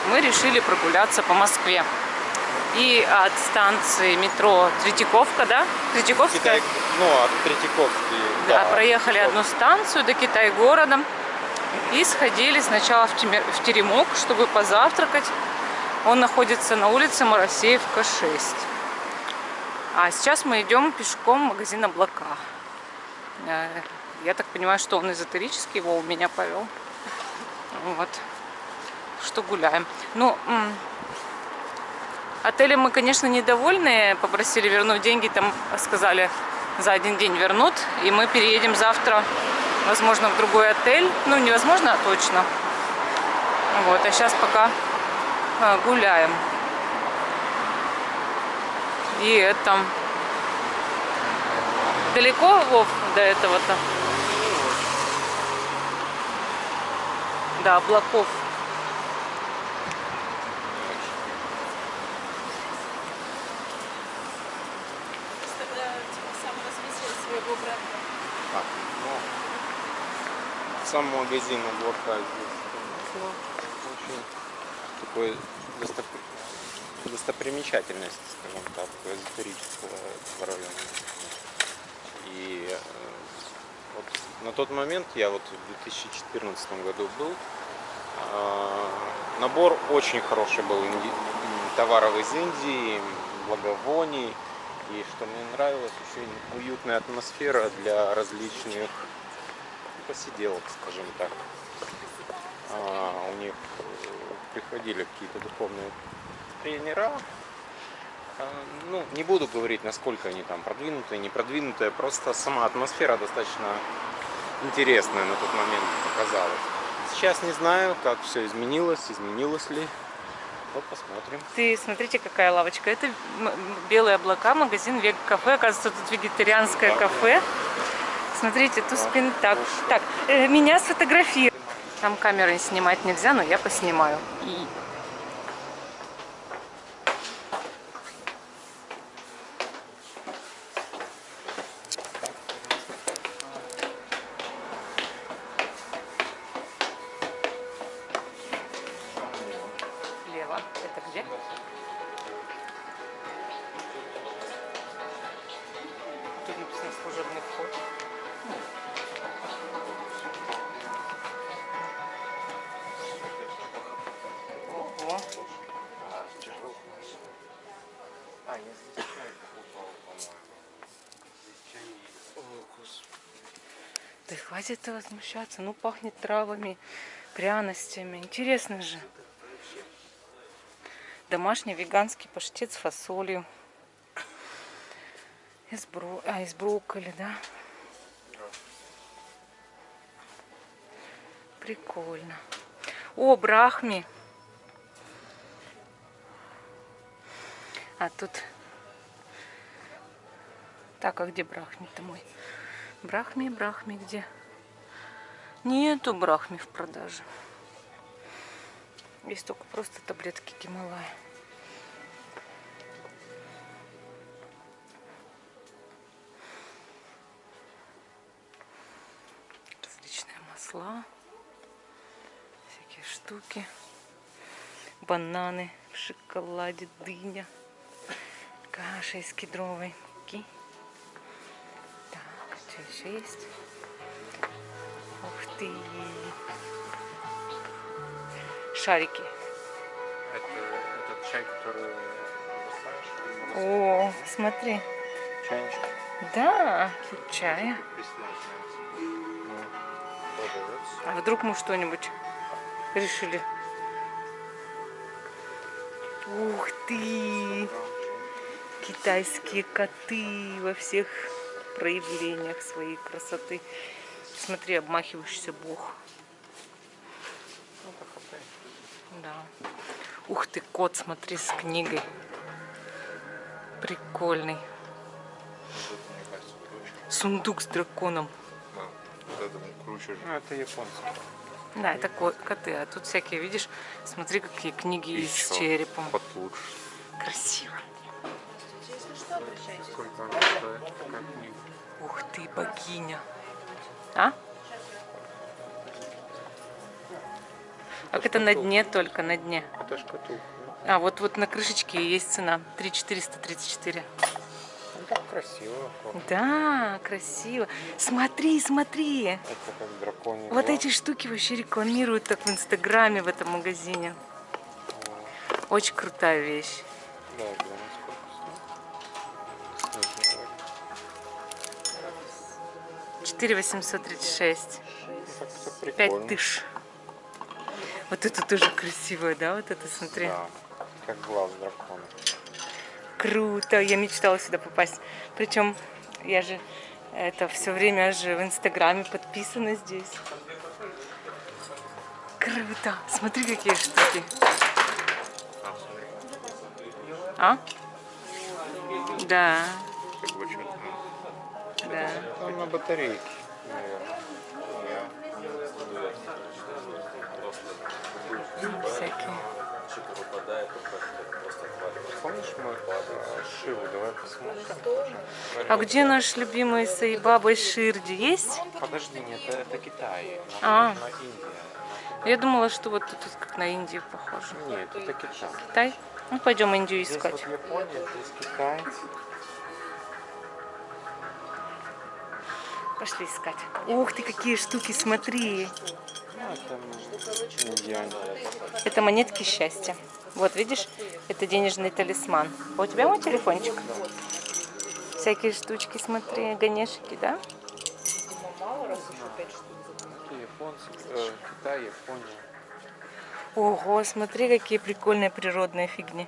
мы решили прогуляться по Москве. И от станции метро Третьяковка, да? Третьяковская? Ну, от Третьяковки, да. Проехали одну станцию до Китай-города. И сходили сначала в Теремок, чтобы позавтракать. Он находится на улице Моросеевка, 6. А сейчас мы идем пешком в магазин «Облака». Я так понимаю, что он эзотерический, его у меня повел. Вот. Что гуляем. Ну, отелем мы, конечно, недовольны. Попросили вернуть деньги. Там сказали, за один день вернут. И мы переедем завтра, возможно, в другой отель. Ну, невозможно, а точно. Вот. А сейчас пока гуляем. И это... Далеко, Вов, до этого-то? Да, облаков. Сам магазин «Облака» здесь очень такой достопримечательность, скажем так, эзотерического района. И вот на тот момент, я вот в 2014 году был, набор очень хороший был товаров из Индии, благовоний. И что мне нравилось, очень уютная атмосфера для различных посиделок, скажем так. У них приходили какие-то духовные тренера. Ну, не буду говорить, насколько они там продвинутые, не продвинутые, просто сама атмосфера достаточно интересная на тот момент показалась. Сейчас не знаю, как все изменилось ли. Вот посмотрим. Ты смотрите, какая лавочка. Это «Белые облака», магазин «Вега кафе». Оказывается, тут вегетарианское кафе. Смотрите, тут спинтак. Так, меня сфотографируют. Там камерой снимать нельзя, но я поснимаю. Лево. Это где? Тут написано «Служебный вход». Ого. Да хватит возмущаться. Ну, пахнет травами, пряностями. Интересно же. Домашний веганский паштет с фасолью. Из брокколи, да? Прикольно. О, брахми. А тут... Так, а где брахми-то мой? Брахми где? Нету брахми в продаже. Есть только просто таблетки Гималая. Различные масла. Всякие штуки. Бананы в шоколаде, дыня. Каша из кедровой муки. Так, что еще есть? Ух ты! Шарики. Это чай, который бросаешь? О, смотри. Чайничек. Да, тут чая. А вдруг мы что-нибудь решили? Ух ты! Китайские коты во всех проявлениях своей красоты. Смотри, обмахивающийся бог. Да. Ух ты, кот, смотри, с книгой. Прикольный. Сундук с драконом. Это японцы. Да, это коты. А тут всякие, видишь, смотри, какие книги И с чё? черепом. Получше. Красиво. Сколько она стоит? Какая книга? Ух ты, богиня. А? Как это на дне только, на дне? Это шкатулка. А, вот на крышечке есть цена. 3434. Ну, так красиво. Да, красиво. Смотри, смотри. Это как драконий Вот глаз. эти штуки вообще рекламируют так в Инстаграме, в этом магазине. Очень крутая вещь. Да, глянь, сколько стоит. 4836. Так все 5 прикольно. тысяч. Вот это тоже красивое, да? Вот это, смотри. Да, как глаз дракона. Круто. Я мечтала сюда попасть. Причем я же это все время же в Инстаграме подписана здесь. Круто. Смотри, какие штуки. А? Да. Как бы что-то. Да. Там на батарейке, наверное. Всякие. Помнишь, мы Шиву, давай посмотрим. А где наш любимый Саибаба Ширди? Есть? Подожди, нет, это Китай. А. Нам нужна Индия. Я думала, что вот тут как на Индию похоже. Нет, это Китай. Китай? Ну, пойдем Индию Здесь искать. вот Япония, здесь Китай. Пошли искать. Ух ты, какие штуки, смотри. Ну, это индиане. Это монетки счастья. Вот, видишь, это денежный талисман. А у тебя мой телефончик? Всякие штучки, смотри, ганешики, да? Это японцы, Китай, Япония. Ого, смотри, какие прикольные природные фигни.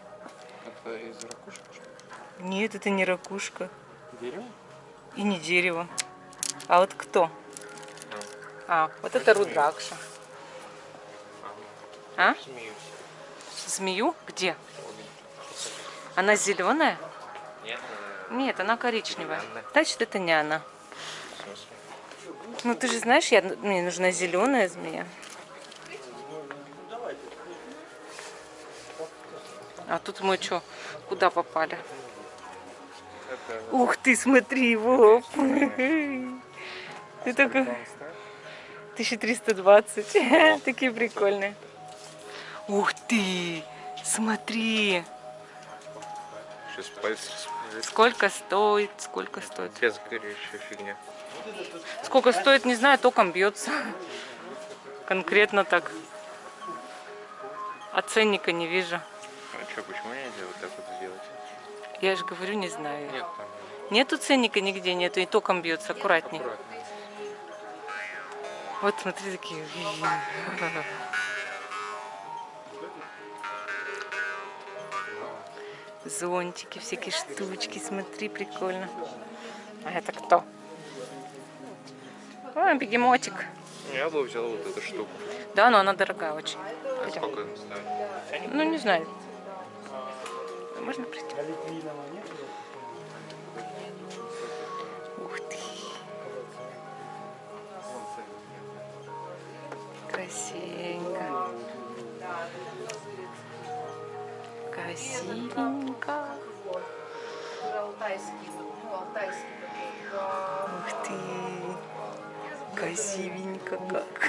Это из ракушки? Нет, это не ракушка. Дерево? И не дерево. А вот кто? А, вот это Рудракша. А? Смеюсь. Змею? Где? Она зеленая? Нет, Нет, она коричневая. Значит, это не она. Ну ты же знаешь, мне нужна зеленая змея. А тут мы что, куда попали? это... Ух ты, смотри его. Ты такой 1320. Такие прикольные. Ух ты, смотри. Сейчас пальцы. Сколько стоит, сколько стоит. Без горячая фигня. Сколько стоит, не знаю, током бьется. Конкретно так. А ценника не вижу. А что, почему нельзя вот так вот сделать? Я же говорю, не знаю. Нет, там Нету ценника нигде, нету, и током бьется, аккуратней. Вот смотри, такие. Зонтики, всякие штучки, смотри, прикольно. А это кто? О, бегемотик. я бы взял вот эту штуку. Да, но она дорогая очень. А Пойдем. сколько она стоит? Ну, не знаю. Можно прийти? Ух ты. Красивенько. Красивенько. Ух ты. Красивенько как.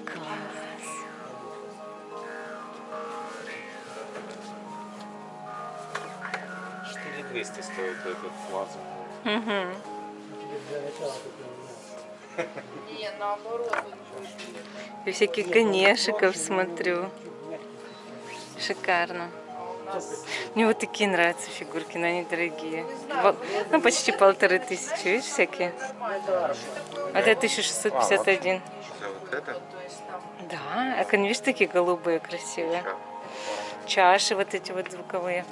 Класс. Штуки 200 стоит этот вазу. Угу. И всяких ганешиков смотрю. Шикарно. Мне вот такие нравятся фигурки, но они дорогие. Ну, почти 1500, видишь, всякие. А это 1651. За вот это? Да, а видишь, такие голубые, красивые. Чаши вот эти вот звуковые.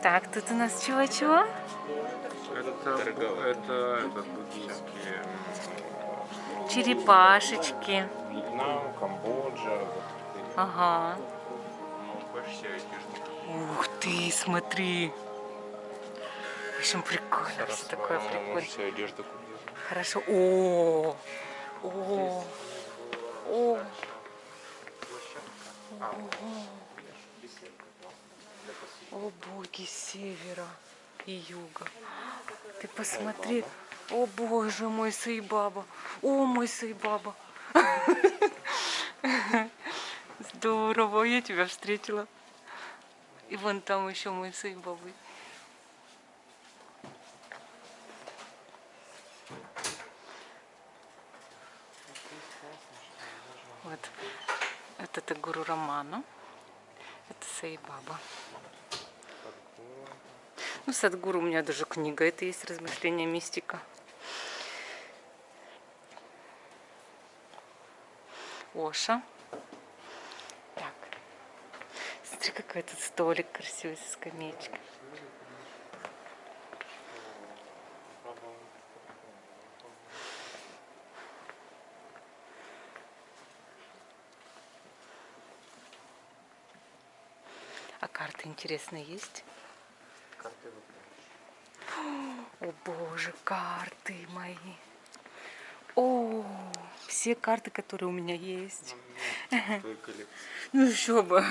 Так, тут у нас чего-чего? Это буддийские. Черепашечки. Вьетнам, Камбоджа. Ага. Больше всего одежды. Ух ты, смотри. В общем, прикольно. Все такое прикольно. Все одежду купил. Хорошо. О, о, о. О, боги севера и юга. Ты посмотри, О боже мой, Сайбаба. О, мой Сайбаба. Здорово, я тебя встретила. И вон там еще мой Сайбаба. Вот. Это гуру Роману. Это Сайбаба. Ну, Садгуру у меня даже книга. Это есть размышления мистика. Оша. Так. Смотри, какой тут столик красивый со скамеечкой. А карты интересные есть? Карты О боже, карты мои. О, все карты, которые у меня есть. Ну еще бы.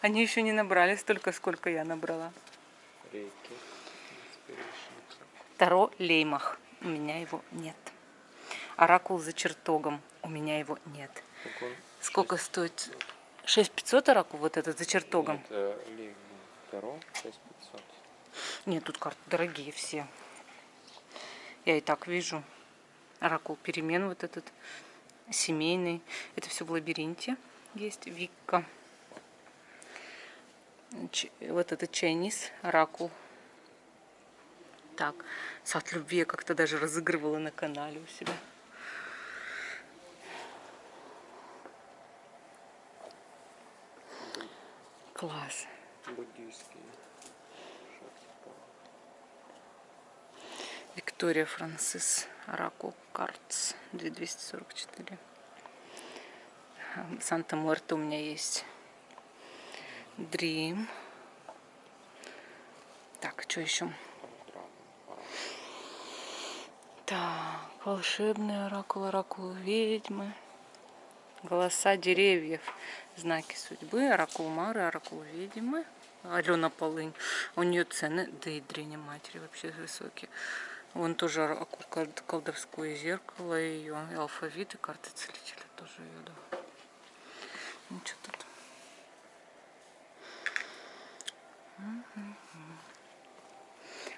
Они еще не набрали столько, сколько я набрала. Рейки. Таро Леймах. У меня его нет. Оракул за чертогом. У меня его нет. Сколько стоит? 6500 оракул вот этот за чертогом? Это Таро 6500. Нет, тут карты дорогие все. Я и так вижу. Оракул перемен вот этот. Семейный. Это все в лабиринте. Есть Викка. Вот этот Чайниз оракул. Так, сад любви я как-то даже разыгрывала на канале у себя. Класс. Буддийские. Виктория Франсис. Оракул Картс. 2244. Санта Муэрте у меня есть. Дрим. Так, что еще? Так, волшебный оракул, оракул ведьмы. Голоса деревьев. Знаки судьбы. Оракул Мары, оракул ведьмы. Алена Полынь. У нее цены, да и дрени матери вообще высокие. Вон тоже оракул колдовское зеркало ее. И алфавит, и карты целителя тоже ее, да. Ну что тут?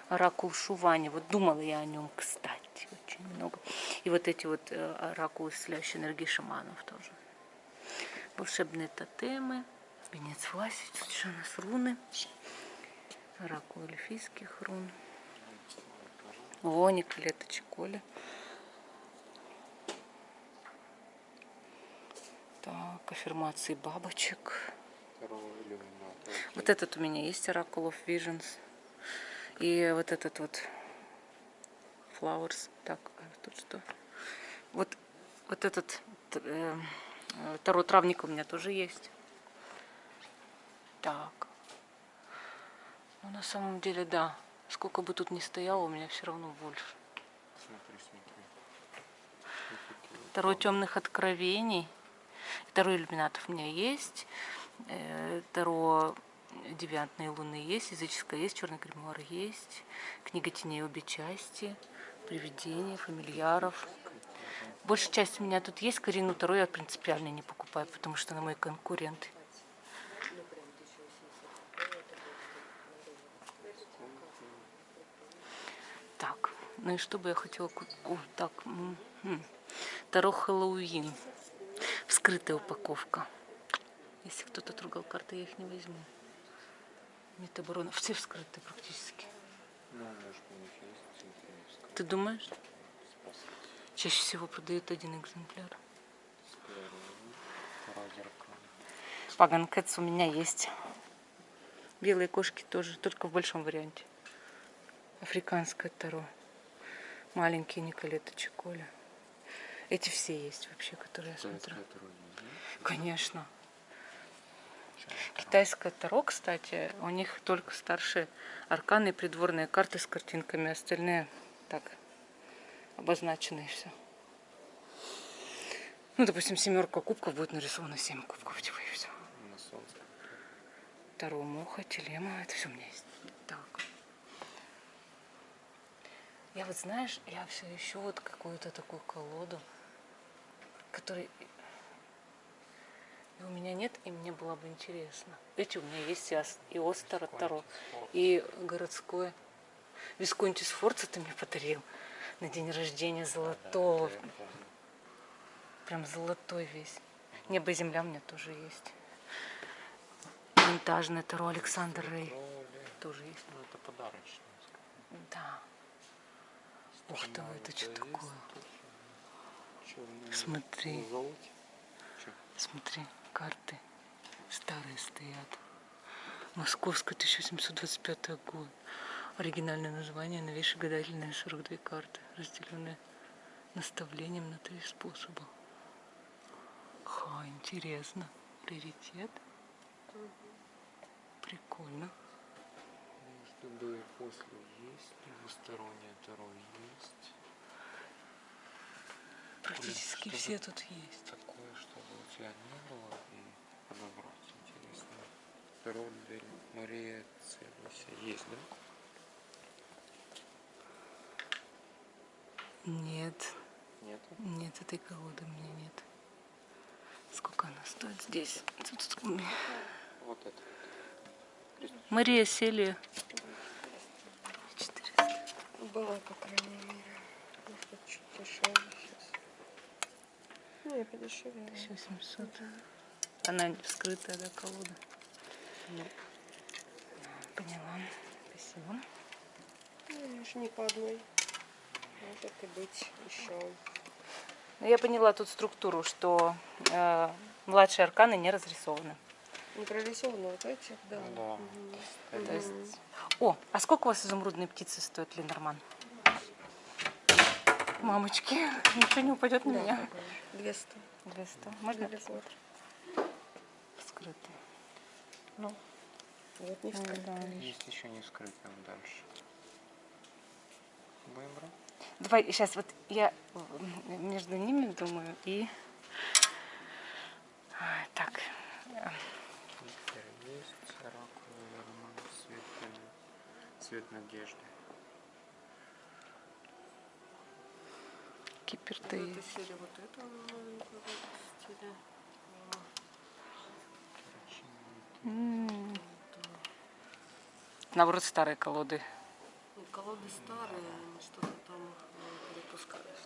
Оракул Шувани. Вот думала я о нем, кстати, очень много. И вот эти вот оракулы, исцеляющие энергии шаманов тоже. Волшебные тотемы. Венец власти. Тут еще у нас руны. Оракул эльфийских рун. Вони, клеточек, Коля. Так, аффирмации бабочек. Вот этот у меня есть Oracle of Visions. И вот этот вот Flowers. Так, тут что? Вот этот Таро травника у меня тоже есть. Так. Ну, на самом деле, да. Сколько бы тут ни стояло, у меня все равно больше. Смотри. Таро темных откровений. Таро иллюминатов у меня есть. Таро девиантные луны есть. Языческое есть. Черный гримуар есть. Книга теней обе части. Привидения, фамильяров. Большая часть у меня тут есть. Карину Таро я принципиально не покупаю, потому что она мой конкурент. Так, ну и что бы я хотела купить? Так, Таро Хэллоуин. Вскрытая упаковка. Если кто-то трогал карты, я их не возьму. Метаборона. Все вскрыты практически. Ты думаешь? Чаще всего продают один экземпляр. Паган Кэтс у меня есть. Белые кошки тоже, только в большом варианте. Африканское Таро. Маленькие Николета Коля. Эти все есть вообще, которые я смотрю. Конечно. Китайское Таро, кстати, у них только старшие арканы и придворные карты с картинками. Остальные так обозначены и все. Ну, допустим, 7 кубков будет нарисовано 7 кубков, типа, и все. Таро Муха, Телема, это все у меня есть. Так. Я вот, знаешь, я все ищу вот какую-то такую колоду, которой и у меня нет, и мне было бы интересно. Видите, у меня есть и Остро Таро, и городское. Висконти Сфорца ты мне подарил на день рождения золотого. Прям золотой весь. Небо и земля у меня тоже есть. Винтажное Таро Александр Рей тоже есть. Ну, это подарочное. Да. Ух ты, это что такое? Черный Смотри. золото. Смотри, карты старые стоят. Московская, 1725 год. Оригинальное название, новейшие гадательные 42 карты, разделенные наставлением на 3 способа. Ха, интересно. Приоритет. Прикольно. Между до и после есть, двустороннее Таро есть. Практически все тут есть. Такое, чтобы у тебя не было и подобрать интересно. Таро дель Мария Целуся есть, да? Нет. Нет. Нет, этой колоды у меня нет. Сколько она стоит здесь? Тут Вот это. Мария Селия. 400. Была, по крайней мере. Может быть, чуть дешевле сейчас. Не, подешевле. 1700. Она вскрытая, да, колода? Ну. Поняла. Спасибо. Ну, лишь не по одной. Может и быть еще. Ну, я поняла тут структуру, что младшие арканы не разрисованы. Не прорисовано вот эти, да. Да. То есть... О, а сколько у вас изумрудные птицы стоят, Ленорман? Мамочки, ничего не упадет на меня. 200. 200. Можно? Далеко. Скрытый. Ну, вот не вскрытая. Есть еще не скрытым дальше. Будем брать? Давай, сейчас вот я между ними думаю и... Так. Теперь есть оракул, роман, цвет надежды. Кипер-то Это есть. серия вот этого новенького стиля. Наоборот, старые колоды. Ну, колоды старые, они что-то там перепускают.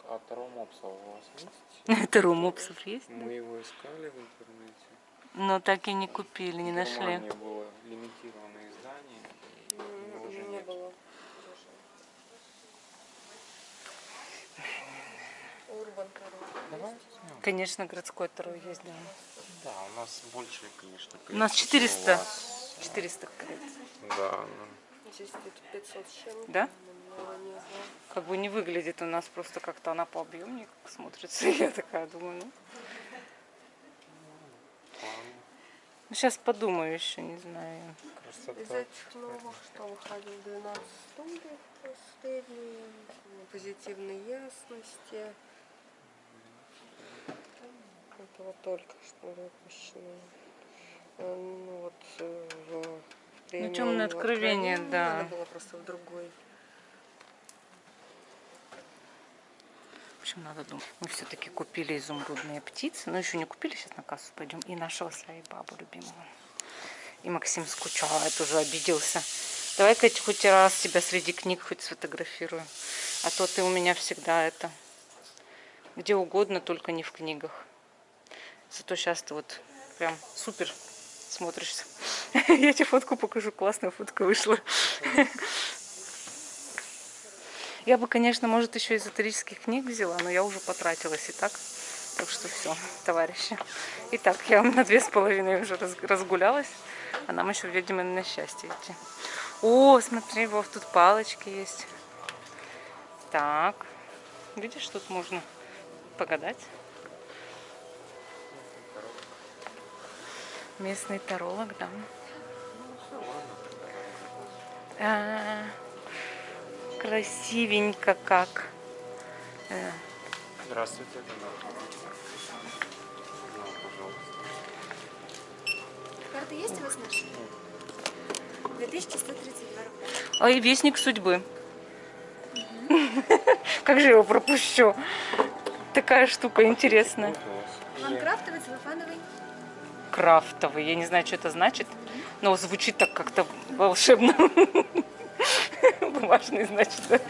А Таро Мопса у вас есть? Это Румопсов есть? Мы его искали в интернете. Но так и не купили, не В нашли. Германии было лимитированное издание. Его уже Не нет. было. Урбан Таро. Давай возьмем. Конечно, городское Таро есть, да. Да, у нас больше, конечно. У нас количество, 400. у вас. 400 колец. Да, ну, Здесь где-то 500 с чем-то. Да? Но не знаю. Как бы не выглядит у нас, просто как-то она пообъемнее смотрится. Я такая думаю, ну. ладно. Ну, сейчас подумаю еще, не знаю. Из Красота. этих новых, что выходил 12 стульев последние, позитивной ясности. Это вот только что выпущено. Ну вот в премиум «Темное откровение», да. Она была просто в другой. В общем, надо думать. Мы все-таки купили изумрудные птицы. Но еще не купили, сейчас на кассу пойдем. И нашего Саибабу любимого. И Максим скучает, уже обиделся. Давай-ка хоть раз тебя среди книг хоть сфотографирую. А то ты у меня всегда это... Где угодно, только не в книгах. Зато сейчас ты вот прям супер смотришься. Я тебе фотку покажу. Классная фотка вышла. Я бы, конечно, может, еще эзотерических книг взяла, но я уже потратилась и так. Так что все, товарищи. Итак, я вам на 2,5 уже разгулялась, а нам еще в ведьминое счастье идти. О, смотри, Вов, тут палочки есть. Так, видишь, тут можно погадать. Местный таролог, да. Красивенько как. Здравствуйте. Да, пожалуйста. Карты есть у вас наши? 2132 рубля. А и вестник судьбы. Как же я его пропущу? Такая штука интересная. Вам крафтовый, целлофановый? Крафтовый. Я не знаю, что это значит, но звучит так как-то волшебно. Бумажный, значит. 2252.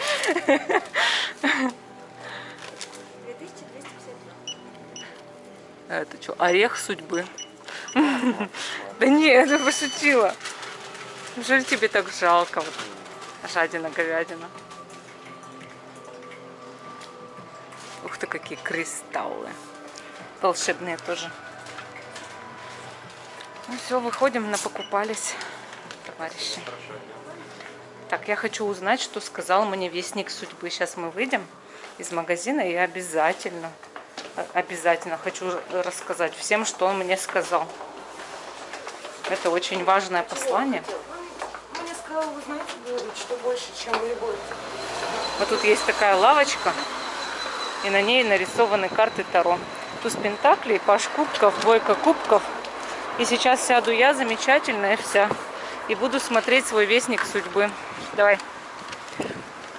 Это что, орех судьбы? Да нет, я пошутила. Жаль, тебе так жалко. Вот. Жадина, говядина. Ух ты, какие кристаллы. Волшебные тоже. Ну все, выходим, напокупались, товарищи. Так, я хочу узнать, что сказал мне вестник судьбы. Сейчас мы выйдем из магазина и обязательно хочу рассказать всем, что он мне сказал. Это очень важное послание. Он мне сказал, вы знаете, говорит, что больше, чем любовь. Вот тут есть такая лавочка, и на ней нарисованы карты Таро. Туз пентаклей, паш кубков, двойка кубков. И сейчас сяду я, замечательная вся, и буду смотреть свой вестник судьбы. Давай.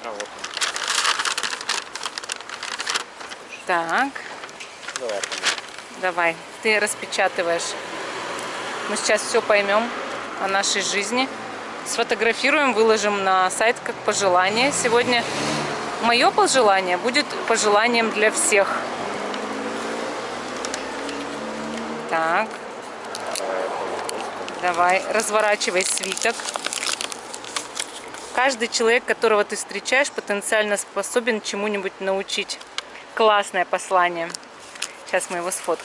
А вот он. Так, Давай, помню. давай. Ты распечатываешь. Мы сейчас все поймем о нашей жизни. Сфотографируем, выложим на сайт как пожелание. Сегодня мое пожелание будет пожеланием для всех. Так. Давай, разворачивай свиток. Каждый человек, которого ты встречаешь, потенциально способен чему-нибудь научить. Классное послание. Сейчас мы его сфоткаем.